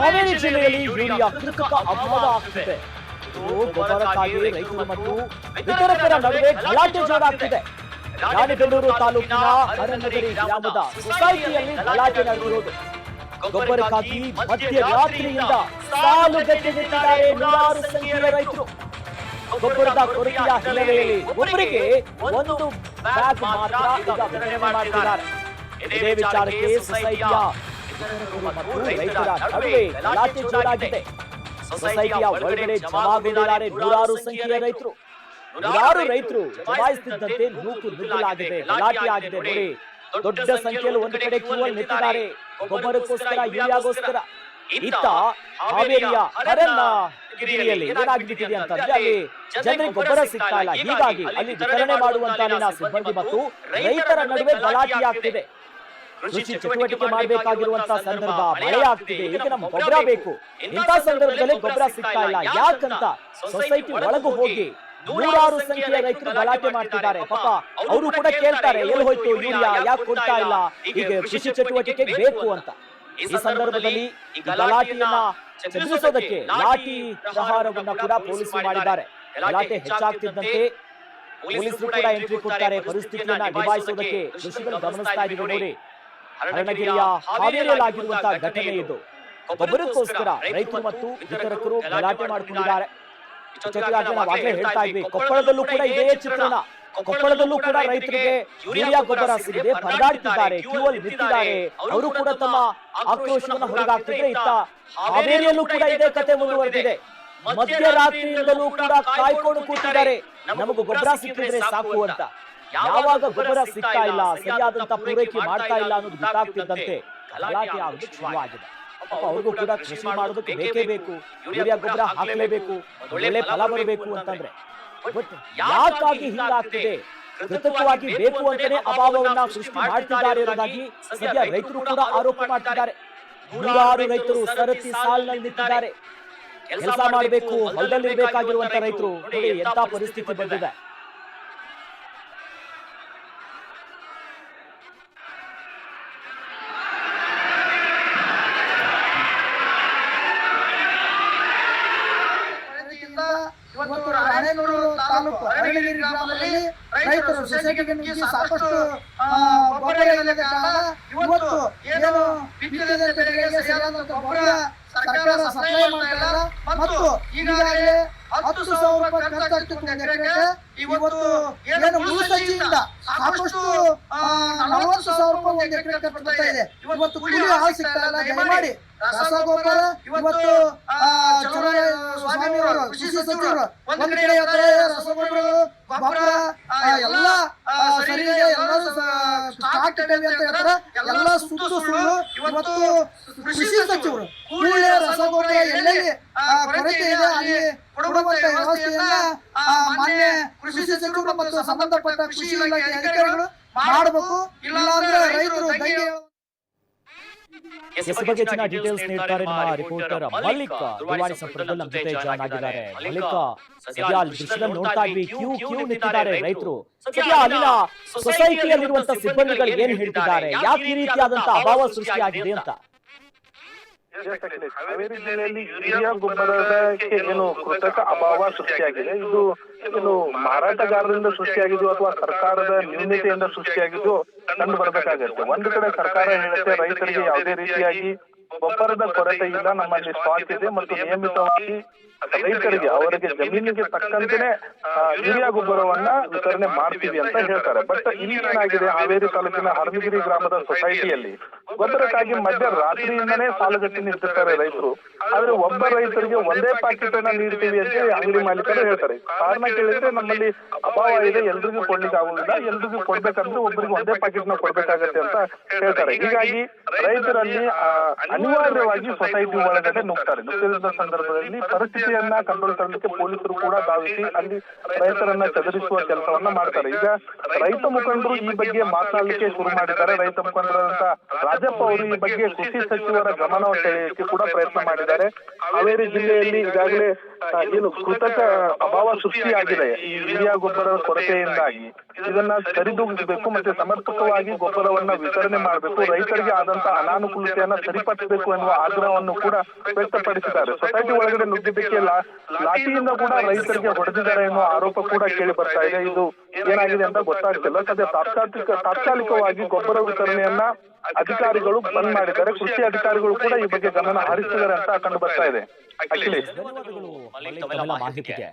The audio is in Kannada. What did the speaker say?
ಹಾವೇರಿ ಜಿಲ್ಲೆಯಲ್ಲಿ ಯೂರಿಯಾ ಕೃತಕ ಅಭಾವ ಆಗ್ತಿದೆ. ಗೊಬ್ಬರಕ್ಕಾಗಿ ರೈತರು ಮತ್ತು ವಿತರಕರ ನಡುವೆ ಗಲಾಟೆ ಜೋರಾಗ್ತಿದೆ. ರಾಣಿಬೆನ್ನೂರು ತಾಲೂಕಿನ ಹರನಗರಿ ಗ್ರಾಮದ ಸೊಸೈಟಿಯಲ್ಲಿ ಗಲಾಟೆ ನಡೆದಿರುವುದು. ಗೊಬ್ಬರಕ್ಕಾಗಿ ಮಧ್ಯರಾತ್ರಿಯಿಂದ ಸಾಲುಗಟ್ಟಿ ನಿಂತಿದ್ದಾರೆ ನೂರಾರು ಸಂಖ್ಯೆಯ ರೈತರು. ಗೊಬ್ಬರದ ಕೊರತೆಯ ಹಿನ್ನೆಲೆಯಲ್ಲಿ ಒಬ್ಬರಿಗೆ ಒಂದು ಬ್ಯಾಗ್ ಮಾತ್ರ ಈಗ ವಿತರಣೆ ಮಾಡುತ್ತಿದ್ದಾರೆ. ಇದೇ ವಿಚಾರಕ್ಕೆ ಸೊಸೈಟಿಯ ಮತ್ತು ರೈತರ ನಡುವೆ ಗಲಾಟೆ ಜೋರಾಗಿದೆ. ಸೊಸೈಟಿಯ ಒಳಗಡೆ ಜಮಾಗೊಂಡಿದ್ದಾರೆ ನೂರಾರು ಸಂಖ್ಯೆಯ ರೈತರು. ನೂರಾರು ರೈತರು ಜಮಾಯಿಸುತ್ತಿದ್ದಂತೆ ನೂಕು ನುಗ್ಗಲಾಗಿದೆ, ಗಲಾಟೆ ಆಗಿದೆ. ನೋಡಿ, ದೊಡ್ಡ ಸಂಖ್ಯೆಯಲ್ಲಿ ಒಂದು ಕಡೆ ಕ್ಯೂವಲ್ಲಿ ನಿಂತಿದ್ದಾರೆ ಗೊಬ್ಬರಕ್ಕೋಸ್ಕರ, ಯೂರಿಯಾಗೋಸ್ಕರ. ಇತ್ತ ಹಾವೇರಿಯ ಹರನಗಿರಿಯಲ್ಲಿ ಏನಾಗ್ಬಿಟ್ಟಿದೆ ಅಂತಂದ್ರೆ ಅಲ್ಲಿ ಜನರಿಗೆ ಗೊಬ್ಬರ ಸಿಗ್ತಾ ಇಲ್ಲ. ಹೀಗಾಗಿ ಅಲ್ಲಿ ವಿತರಣೆ ಮಾಡುವಂತ ಸಿಬ್ಬಂದಿ ಮತ್ತು ರೈತರ ನಡುವೆ ಗಲಾಟೆ ಆಗ್ತಿದೆ. ಕೃಷಿ ಚಟುವಟಿಕೆ ಮಾಡಬೇಕಾಗಿರುವಂತಹ ಸಂದರ್ಭ, ಮಳೆ ಆಗ್ತಿದೆ, ಈಗ ನಮ್ಗೆ ಗೊಬ್ಬರ ಬೇಕು. ಇಂಥ ಸಂದರ್ಭದಲ್ಲಿ ಗೊಬ್ಬರ ಸಿಗ್ತಾ ಇಲ್ಲ. ಯಾಕಂತ ಸೊಸೈಟಿ ಒಳಗೂ ಹೋಗಿ ನೂರಾರು ಸಂಖ್ಯೆಯ ರೈತರು ಗಲಾಟೆ ಮಾಡ್ತಿದ್ದಾರೆ. ಪಾಪ ಅವರು ಕೂಡ ಕೇಳ್ತಾರೆ, ಎಲ್ಲಿ ಹೋಯ್ತು ಯೂರಿಯಾ, ಯಾಕೆ ಕೊಡ್ತಾ ಇಲ್ಲ, ಈಗ ಕೃಷಿ ಚಟುವಟಿಕೆ ಬೇಕು ಅಂತ. ಈ ಸಂದರ್ಭದಲ್ಲಿ ಗಲಾಟೆಯನ್ನ ಚದುರಿಸೋದಕ್ಕೆ ಲಾಠಿ ಪ್ರಹಾರವನ್ನ ಕೂಡ ಪೊಲೀಸರು ಮಾಡಿದ್ದಾರೆ. ಗಲಾಟೆ ಹೆಚ್ಚಾಗ್ತಿದ್ದಂತೆ ಪೊಲೀಸರು ಕೂಡ ಎಂಟ್ರಿ ಕೊಡ್ತಾರೆ ಪರಿಸ್ಥಿತಿಯನ್ನ ನಿಭಾಯಿಸೋದಕ್ಕೆ. ದೃಶ್ಯಗಳು ಗಮನಿಸ್ತಾ ಇದ್ದೀವಿ ನೋಡಿ, ಹರನಗಿರಿಯ ಹಾವೇರಿಯಲ್ಲಿ ಆಗಿರುವಂತಹ ಘಟನೆ ಇದು. ಗೊಬ್ಬರಕ್ಕೋಸ್ಕರ ರೈತರು ಮತ್ತು ವಿತರಕರು ಗಲಾಟೆ ಮಾಡಿಕೊಂಡಿದ್ದಾರೆ. ನಾವಾಗಲೇ ಹೇಳ್ತಾ ಇದ್ವಿ, ಕೊಪ್ಪಳದಲ್ಲೂ ಕೂಡ ಇದೇ ಚಿತ್ರಣ. ಕೊಪ್ಪಳದಲ್ಲೂ ಕೂಡ ರೈತರಿಗೆ ಯೂರಿಯಾ ಗೊಬ್ಬರ ಸಿಗದೆ ಪರದಾಡ್ತಿದ್ದಾರೆ, ಕ್ಯೂ ಅಲ್ಲಿ ನಿಂತಿದ್ದಾರೆ. ಅವರು ಕೂಡ ತಮ್ಮ ಆಕ್ರೋಶವನ್ನು ಹೊರಗಾಗ್ತಿದ್ರೆ, ಇತ್ತ ಹಾವೇರಿಯಲ್ಲೂ ಕೂಡ ಇದೇ ಕತೆ ಮುಂದುವರೆದಿದೆ. ಮಧ್ಯರಾತ್ರಿಯಿಂದಲೂ ಕೂಡ ಕಾಯ್ಕೊಂಡು ಕೂತಿದ್ದಾರೆ, ನಮಗೂ ಗೊಬ್ಬರ ಸಿಕ್ಕಿದ್ರೆ ಸಾಕು ಅಂತ. ಯಾವಾಗ ಗೊಬ್ಬರ ಸಿಗ್ತಾ ಇಲ್ಲ, ಸರಿಯಾದಂತ ಪೂರೈಕೆ ಮಾಡ್ತಾ ಇಲ್ಲ ಅನ್ನೋದು ಗೊತ್ತಾಗ್ತಿದ್ದಂತೆ ಗಲಾಟೆ ಆಗೋದು ಶುರುವಾಗಿದೆ. ಅವ್ರಿಗೂ ಕೂಡ ಕೃಷಿ ಮಾಡೋದಕ್ಕೆ ಬೇಕೇ ಬೇಕು, ಯೂರಿಯಾ ಗೊಬ್ಬರ ಹಾಕಲೇಬೇಕು, ಒಳ್ಳೆ ಫಲ ಬರಬೇಕು ಅಂತಂದ್ರೆ. ಬಟ್ ಯಾಕಾಗಿ ಹಿಂಗಾಗ್ತಿದೆ? ಕೃತಕವಾಗಿ ಬೇಕು ಅಂತಾನೆ ಅಭಾವವನ್ನ ಸೃಷ್ಟಿ ಮಾಡ್ತಿದ್ದಾರೆ ಅನ್ನೋದಾಗಿ ಸದ್ಯ ರೈತರು ಕೂಡ ಆರೋಪ ಮಾಡ್ತಿದ್ದಾರೆ. ನೂರಾರು ರೈತರು ಸರತಿ ಸಾಲಿನಲ್ಲಿ ನಿಂತಿದ್ದಾರೆ. ಕೆಲಸ ಮಾಡಬೇಕು, ಹೊಲದಲ್ಲಿ ಬೇಕಾಗಿರುವಂತ ರೈತರು ನೋಡಿ ಎಂತ ಪರಿಸ್ಥಿತಿ ಬಂದಿದೆ. ಇವತ್ತು ರಾಣೇಬೆನ್ನೂರು ತಾಲೂಕು ಹರನಗಿರಿ ಗ್ರಾಮದಲ್ಲಿ ರೈತರು ಸೊಸೈಟಿಗೆ ನುಗ್ಗಿ ಸಾಕಷ್ಟು ಗೊಬ್ಬರ ಇಲ್ಲದ ಕಾರಣ ಇವತ್ತು ಏನು ಬಿತ್ತನೆ ಬೆಳೆಗೆ ಸರಿಯಾದಂತ ಗೊಬ್ಬರ ಸರ್ಕಾರ ಸಪ್ಲೈ ಮಾಡ್ತಾ ಇಲ್ಲ. ಮತ್ತು ಈಗಾಗಲೇ 10,000 ರೂಪಾಯಿ ಖರ್ಚಾಗ್ತಿತ್ತು ಒಂದು ಎಕರೆಗೆ. ಇವತ್ತು ಏನು ಮುಳುಸಜ್ಜಿಯಿಂದ ಸಾಕಷ್ಟು 40,000 ರೂಪಾಯಿ ಒಂದು ಎಕರೆ ಖರ್ಚು ಬರ್ತಾ ಇದೆ. ಇವತ್ತು ಕೂಲಿ ಆಳು ಸಿಗ್ತಾ ಇಲ್ಲ. ದಯಮಾಡಿ ರಸಗೊಬ್ಬರ ಇವತ್ತು ಸ್ವಾಮಿಯವರು ಕೃಷಿ ಸಚಿವರು ಒಂದ್ ಕಡೆ ಹೇಳ್ತಾರೆ ರಸಗೊಬ್ಬರ ಎಲ್ಲ ಸರಿ ಇದೆ, ಎಲ್ಲ ಸ್ಟಾಕ್ ಇಟ್ಟಿವೆ ಅಂತ ಹೇಳ್ತಾರೆ. ಎಲ್ಲ ಸುಳ್ಳು. ಇವತ್ತು ಕೃಷಿ ಸಚಿವರು ಕೂಡಲೇ ರಸಗೊಬ್ಬರ ಎಲ್ಲೆಲ್ಲಿ ಕೊರತೆ ಇದೆ ಅಲ್ಲಿ ಕೊಡುವಂತ ವ್ಯವಸ್ಥೆಯನ್ನ ಮಾನ್ಯ ಕೃಷಿ ಸಚಿವರು ಮತ್ತು ಸಂಬಂಧಪಟ್ಟ ಕೃಷಿ ಇಲಾಖೆ ಅಧಿಕಾರಿಗಳು ಮಾಡಬೇಕು. ಇಲ್ಲಾಂದ್ರೆ ರೈತರು ಬಗ್ಗೆ ಹೆಚ್ಚಿನ ಡೀಟೇಲ್ಸ್ ನೀಡ್ತಾರೆ ನಮ್ಮ ರಿಪೋರ್ಟರ್ ಮಲ್ಲಿಕ್ ದೂರವಾಣಿ ಸಂಪರ್ಕದಲ್ಲಿ ನಮ್ಮ ಜೊತೆ ಜಾಯ್ನ್ ಆಗಿದ್ದಾರೆ. ಮಲ್ಲಿಕ್, ಸದ್ಯ ಅಲ್ಲಿ ದೃಶ್ಯದಲ್ಲಿ ನೋಡ್ತಾ ಇದ್ವಿ, ಕ್ಯೂ ನಿಂತಿದ್ದಾರೆ ರೈತರು. ಸದ್ಯ ಅಲ್ಲಿನ ಸೊಸೈಟಿಯಲ್ಲಿರುವಂತ ಸಿಬ್ಬಂದಿಗಳು ಏನ್ ಹೇಳ್ತಿದ್ದಾರೆ, ಯಾಕೆ ಈ ರೀತಿಯಾದಂತಹ ಅಭಾವ ಸೃಷ್ಟಿಯಾಗಿದೆ ಅಂತ? ಹಾವೇರಿ ಜಿಲ್ಲೆಯಲ್ಲಿ ಯೂರಿಯಾ ಗೊಬ್ಬರಕ್ಕೆ ಏನು ಕೃತಕ ಅಭಾವ ಸೃಷ್ಟಿಯಾಗಿದೆ. ಇದು ಏನು ಮಾರಾಟಗಾರರಿಂದ ಸೃಷ್ಟಿಯಾಗಿದ್ದು ಅಥವಾ ಸರ್ಕಾರದ ನ್ಯೂನತೆಯಿಂದ ಸೃಷ್ಟಿಯಾಗಿದ್ದು ಕಂಡು ಬರಬೇಕಾಗುತ್ತೆ. ಒಂದು ಕಡೆ ಸರ್ಕಾರ ಹೇಳುತ್ತೆ ರೈತರಿಗೆ ಯಾವುದೇ ರೀತಿಯಾಗಿ ಗೊಬ್ಬರದ ಕೊರತೆ ಇಲ್ಲ, ನಮ್ಮಲ್ಲಿ ಸ್ಟಾಕ್ ಇದೆ ಮತ್ತು ನಿಯಮಿತವಾಗಿ ರೈತರಿಗೆ ಅವರಿಗೆ ಜಮೀನಿಗೆ ತಕ್ಕಂತೆನೆ ಯೂರಿಯಾ ಗೊಬ್ಬರವನ್ನ ವಿತರಣೆ ಮಾಡ್ತೀವಿ ಅಂತ ಹೇಳ್ತಾರೆ. ಬಟ್ ಇಲ್ಲಿ ಏನಾಗಿದೆ, ಹಾವೇರಿ ತಾಲೂಕಿನ ಹರನಗಿರಿ ಗ್ರಾಮದ ಸೊಸೈಟಿಯಲ್ಲಿ ಗೊಬ್ಬರಕ್ಕಾಗಿ ಮಧ್ಯರಾತ್ರಿಯಿಂದನೇ ಸಾಲುಗಟ್ಟಿ ನಿಂತಿರ್ತಾರೆ ರೈತರು. ಆದ್ರೆ ಒಬ್ಬ ರೈತರಿಗೆ ಒಂದೇ ಪ್ಯಾಕೆಟ್ ಅನ್ನ ನೀಡ್ತೀವಿ ಅಂತ ಅಂಗಡಿ ಮಾಲೀಕರು ಹೇಳ್ತಾರೆ. ಕಾರಣ ಕೇಳಿದ್ರೆ ನಮ್ಮಲ್ಲಿ ಅಭಾವ ಇದೆ, ಎಲ್ರಿಗೂ ಕೊಡ್ಲಿಕ್ಕೆ ಆಗುದಿಲ್ಲ, ಎಲ್ರಿಗೂ ಕೊಡ್ಬೇಕಂದ್ರೆ ಒಬ್ಬರಿಗೆ ಒಂದೇ ಪ್ಯಾಕೆಟ್ ಕಿಟ್ ನ ಕೊಡ್ಬೇಕಾಗತ್ತೆ ಅಂತ ಹೇಳ್ತಾರೆ. ಹೀಗಾಗಿ ರೈತರಲ್ಲಿ ಅನಿವಾರ್ಯವಾಗಿ ಸೊಸೈಟಿ ಒಳಗಡೆ ನುಗ್ತಾರೆ. ನುಗ್ಗಿದ ಸಂದರ್ಭದಲ್ಲಿ ಪರಿಸ್ಥಿತಿಯನ್ನ ಕಂಟ್ರೋಲ್ ತರಲಿಕ್ಕೆ ಪೊಲೀಸರು ಕೂಡ ಧಾವಿಸಿ ಅಲ್ಲಿ ರೈತರನ್ನ ಚದುರಿಸುವ ಕೆಲಸವನ್ನ ಮಾಡ್ತಾರೆ. ಈಗ ರೈತ ಮುಖಂಡರು ಈ ಬಗ್ಗೆ ಮಾತನಾಡಲಿಕ್ಕೆ ಶುರು ಮಾಡಿದ್ದಾರೆ. ರೈತ ಮುಖಂಡರಾದಂತ ರಾಜಪ್ಪ ಅವರು ಈ ಬಗ್ಗೆ ಕೃಷಿ ಸಚಿವರ ಗಮನ ಸೆಳೆಯಕ್ಕೆ ಕೂಡ ಪ್ರಯತ್ನ ಮಾಡಿದ್ದಾರೆ. ಹಾವೇರಿ ಜಿಲ್ಲೆಯಲ್ಲಿ ಈಗಾಗಲೇ ಏನು ಕೃತಕ ಅಭಾವ ಸೃಷ್ಟಿಯಾಗಿದೆ ಈ ಯೂರಿಯಾ ಗೊಬ್ಬರದ ಕೊರತೆಯಿಂದಾಗಿ. ಇದನ್ನ ಸರಿದೂಗಿಸಬೇಕು ಮತ್ತೆ ಸಮರ್ಪಕವಾಗಿ ಗೊಬ್ಬರವನ್ನ ವಿತರಣೆ ಮಾಡಬೇಕು, ರೈತರಿಗೆ ಆದಂತ ಅನಾನುಕೂಲತೆಯನ್ನ ಸರಿಪಡಿಸಬೇಕು ಎನ್ನುವ ಆಗ್ರಹವನ್ನು ಕೂಡ ವ್ಯಕ್ತಪಡಿಸಿದ್ದಾರೆ. ಸೊಸೈಟಿ ಒಳಗಡೆ ನುಗ್ಗಿದ್ದಕ್ಕೆ ಲಾಠಿಯಿಂದ ಕೂಡ ರೈತರಿಗೆ ಹೊಡೆದಿದ್ದಾರೆ ಎನ್ನುವ ಆರೋಪ ಕೂಡ ಕೇಳಿ ಬರ್ತಾ ಇದೆ. ಇದು ಏನಾಗಿದೆ ಅಂತ ಗೊತ್ತಾಗ್ತಿಲ್ಲ. ಸದ್ಯ ತಾತ್ಕಾಲಿಕವಾಗಿ ಗೊಬ್ಬರ ವಿತರಣೆಯನ್ನ ಅಧಿಕಾರಿಗಳು ಬಂದ್ ಮಾಡಿದ್ದಾರೆ. ಕೃಷಿ ಅಧಿಕಾರಿಗಳು ಕೂಡ ಈ ಬಗ್ಗೆ ಗಮನ ಹರಿಸಿದ್ದಾರೆ ಅಂತ ಕಂಡು ಬರ್ತಾ ಇದೆ. ಅಖಿಲೇಶ್, ಧನ್ಯವಾದಗಳು ಮಾಹಿತಿಗೆ.